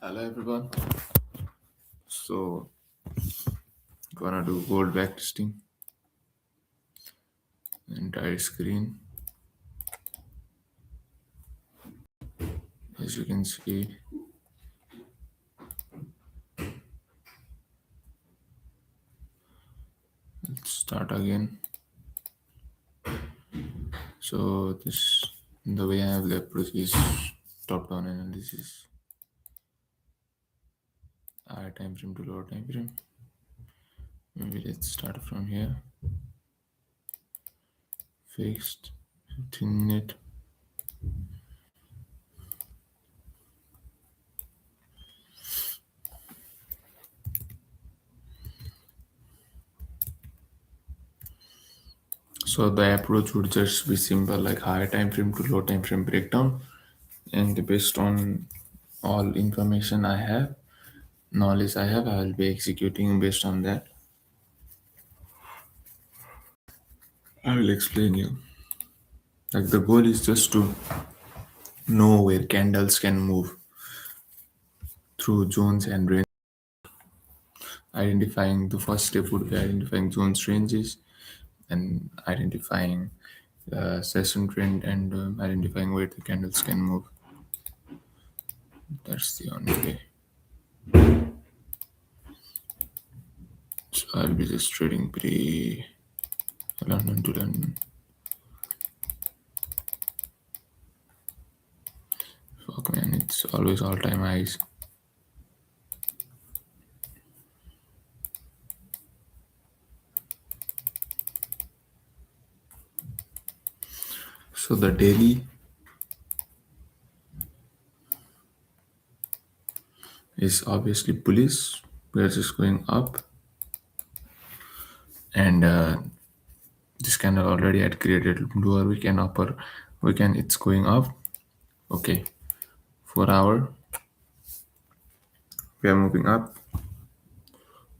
Hello everyone. So gonna do gold backtesting. Entire screen. As you can see, let's start again. So this the way I have the approach is top-down analysis. Higher time frame to lower time frame. Maybe let's start from here. Fixed 15 minute. So the approach would just be simple, like higher time frame to low time frame breakdown, and based on all information I have, knowledge I have, I will be executing based on that. I will explain you. Like the goal is just to know where candles can move through zones and range. Identifying the first step would be identifying zones ranges and identifying session trend and identifying where the candles can move. That's the only way. So I'll be just trading pre London to London. Fuck man, it's always all time highs. So the daily is obviously bullish. We're just going up, and this candle already had created lower week and upper week, and it's going up. Okay, 4 hour, we are moving up.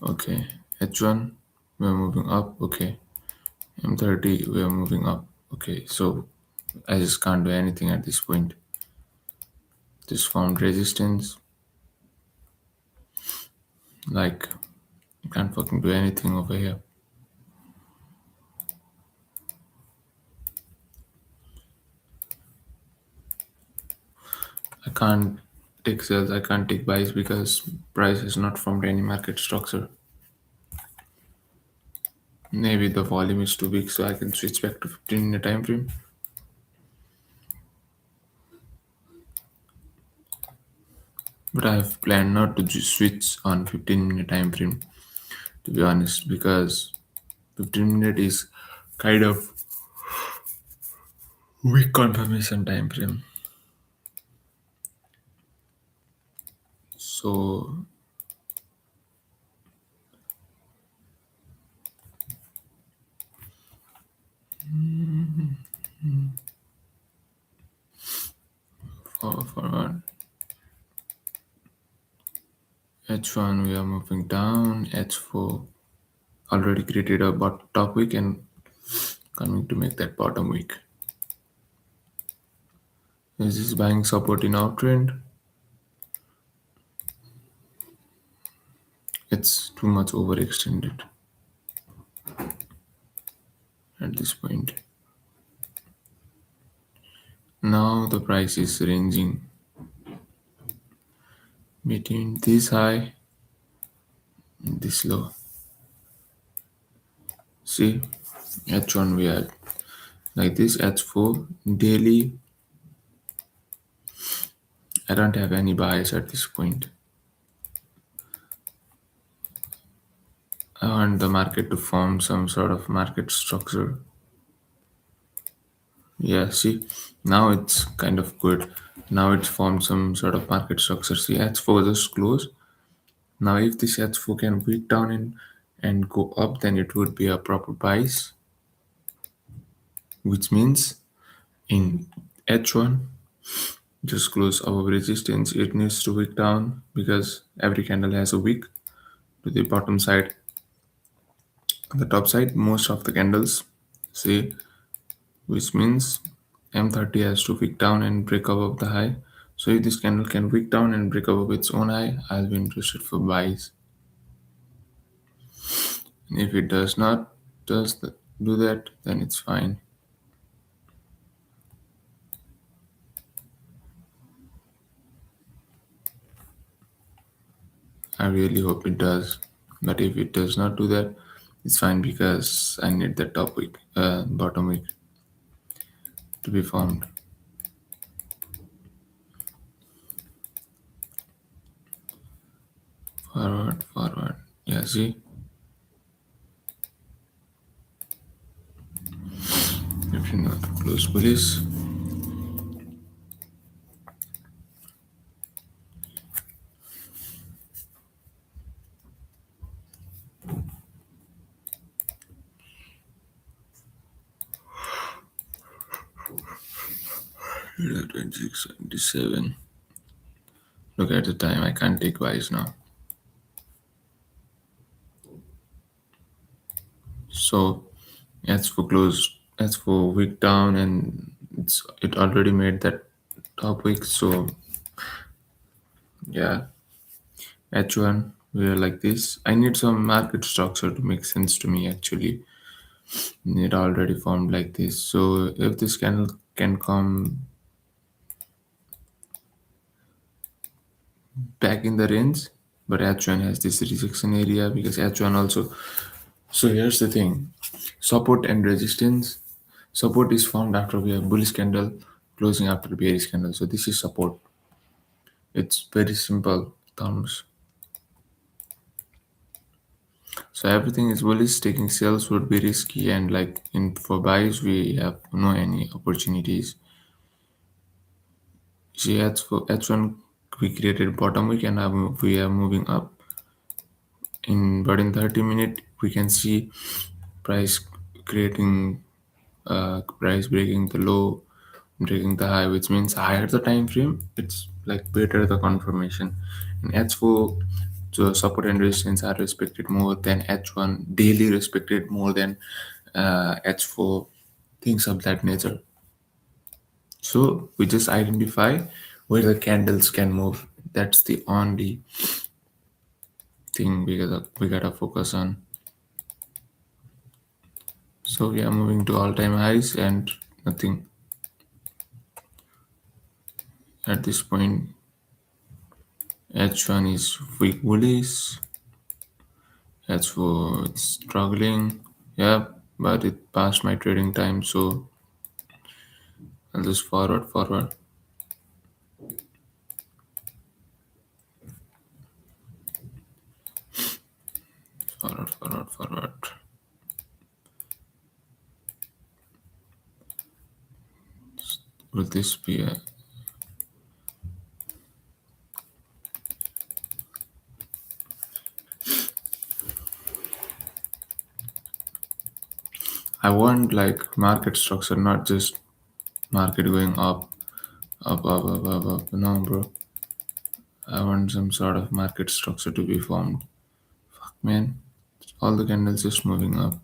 Okay, H1, we are moving up. Okay, M30, we are moving up. Okay, so I just can't do anything at this point. This found resistance. Like, I can't fucking do anything over here. I can't take sales, I can't take buys because price is not formed any market structure. Maybe the volume is too big, so I can switch back to 15-minute time frame. But I have planned not to switch on 15-minute time frame, to be honest, because 15-minute is kind of weak confirmation time frame. So for H1 we are moving down, H4 already created a top week and coming to make that bottom week. Is this buying support in uptrend? It's too much overextended at this point. Now the price is ranging between this high and this low. See, H1 we had like this, H4 daily. I don't have any bias at this point. I want the market to form some sort of market structure. Yeah, see, now it's kind of good. Now it's formed some sort of market structure. See, H4 just close. Now, if this H4 can break down and go up, then it would be a proper price, which means in H1, just close above resistance. It needs to wick down because every candle has a wick to the bottom side. On the top side, most of the candles, see, which means M30 has to wick down and break above the high. So if this candle can wick down and break above its own high, I'll be interested for buys. And if it does not do that, then it's fine. I really hope it does. But if it does not do that, it's fine because I need the top wick, bottom wick to be formed. Forward, forward. Yeah, see? If you not close bullish, 26, 27. Look at the time, I can't take buys now. So as for close, as for wick down, and it already made that top wick. So yeah, H1 we are like this. I need some market structure to make sense to me actually. It already formed like this. So if this candle can come back in the range, but H1 has this rejection area because H1 also. So here's the thing: support and resistance. Support is formed after we have bullish candle closing after bearish candle. So this is support. It's very simple terms. So everything is bullish. Taking sales would be risky, and like in for buys we have no any opportunities. See, for H1 we created bottom week and now we are moving up. But in 30 minute we can see price creating price breaking the low, breaking the high, which means higher the time frame, it's like better the confirmation. In H4, so support and resistance are respected more than H1, daily respected more than H4, things of that nature. So we just identify where the candles can move. That's the only thing we gotta focus on. So we are moving to all-time highs and nothing at this point. H1 is weak bullish. H4 it's struggling. Yeah, but it passed my trading time, so I'll just forward, forward, forward, forward, forward. Will this be a? I want like market structure, not just market going up, up, up, up, up, up. No, bro. I want some sort of market structure to be formed. Fuck, man. All the candles just moving up.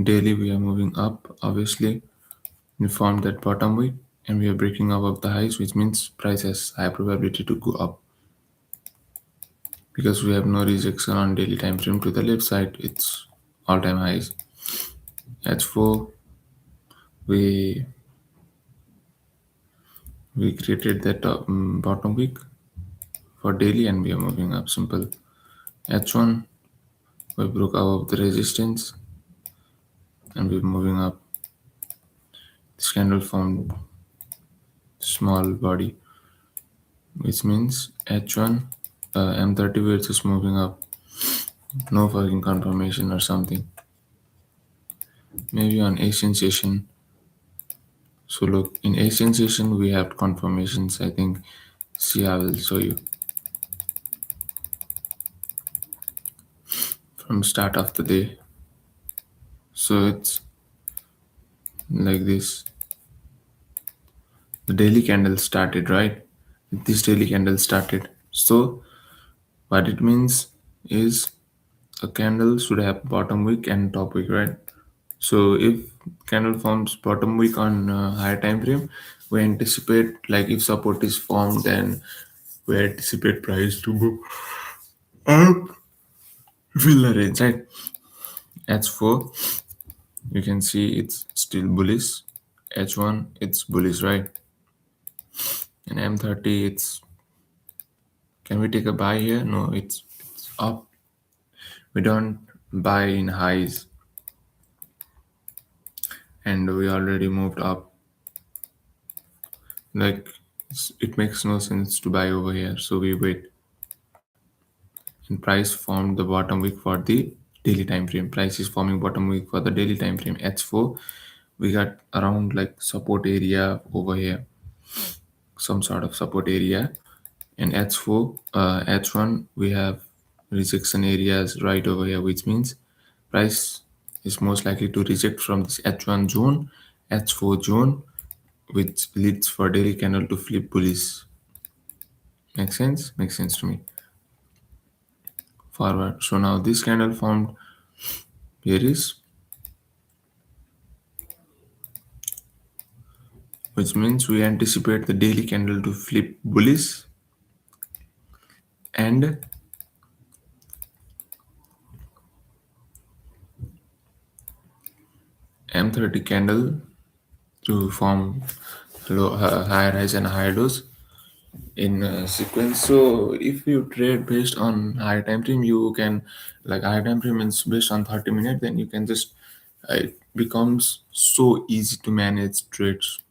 Daily we are moving up, obviously. We formed that bottom week and we are breaking above the highs, which means price has high probability to go up. Because we have no rejection on daily time frame to the left side, it's all-time highs. H4 we we created that bottom week for daily and we are moving up, simple. H1 we broke above the resistance and we're moving up. This candle formed small body, which means H1 M30 we're just moving up, no fucking confirmation or something. Maybe on Asian session. So look, in Asian session we have confirmations, I think. See, I will show you from start of the day. So it's like this. The daily candle started, right? This daily candle started. So what it means is a candle should have bottom wick and top wick, right? So if candle forms bottom week on higher time frame, we anticipate, like if support is formed, then we anticipate price to go up, fill the range, right? H4, you can see it's still bullish. H1, it's bullish, right? And M30, it's, can we take a buy here? No, it's up. We don't buy in highs, and we already moved up. Like it makes no sense to buy over here, so we wait. And price formed the bottom wick for the daily time frame. Price is forming bottom wick for the daily time frame. H4, we got around like support area over here, some sort of support area. And H4, H1, we have rejection areas right over here, which means price is most likely to reject from this H1 zone, H4 zone, which leads for daily candle to flip bullish. Make sense? Makes sense to me. Forward. So now this candle formed bearish, which means we anticipate the daily candle to flip bullish, and M30 candle to form higher highs and higher lows in sequence. So if you trade based on higher time frame, you can, like higher time frame means based on 30 minutes, then you can just it becomes so easy to manage trades.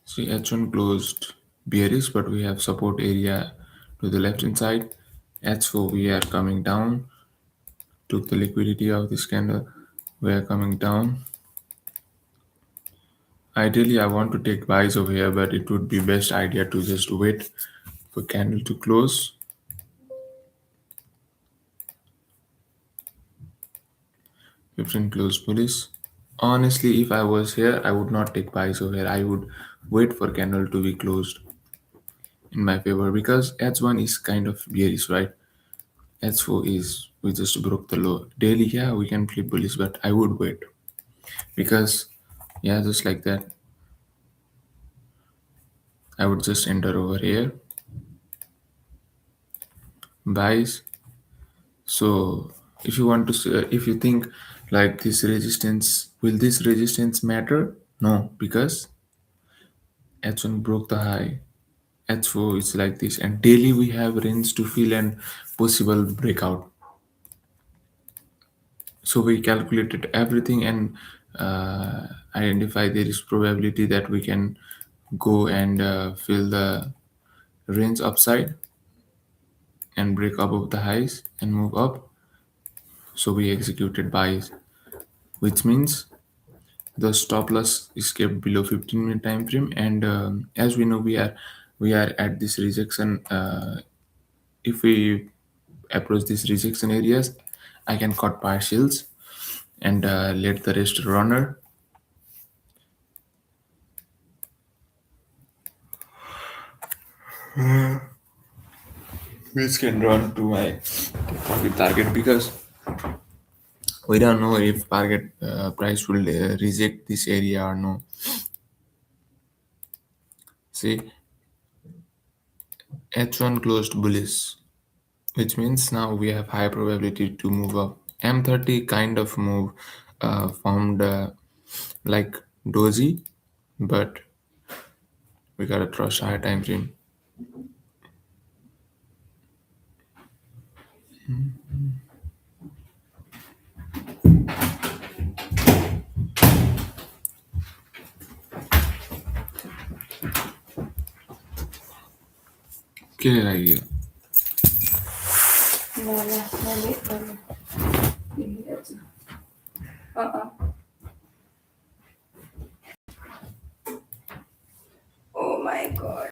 See, H1 closed bearish, but we have support area to the left hand side. H4, we are coming down, took the liquidity of this candle, we are coming down. Ideally, I want to take buys over here, but it would be best idea to just wait for candle to close. 15 close bullish. Honestly, if I was here, I would not take buys over here. I would wait for candle to be closed in my favor, because H1 is kind of bearish, right? H4 is, we just broke the low. Daily, yeah, we can flip bullish, but I would wait because, yeah, just like that, I would just enter over here, buys. So if you want to, if you think like this resistance, will this resistance matter? No, because H1 broke the high. H4 is like this, and daily we have range to fill and possible breakout. So we calculated everything and identify there is probability that we can go and fill the range upside and break above the highs and move up. So we executed buys, which means the stop loss is kept below 15-minute time frame. And as we know, we are at this rejection. If we approach these rejection areas, I can cut partials and let the rest runner. Which can run to my profit target, because we don't know if target price will reject this area or no. See, H1 closed bullish, which means now we have high probability to move up. M30 kind of move formed like doji, but we gotta trust high time frame. Clear idea. No, no, no, no, no. Uh-uh.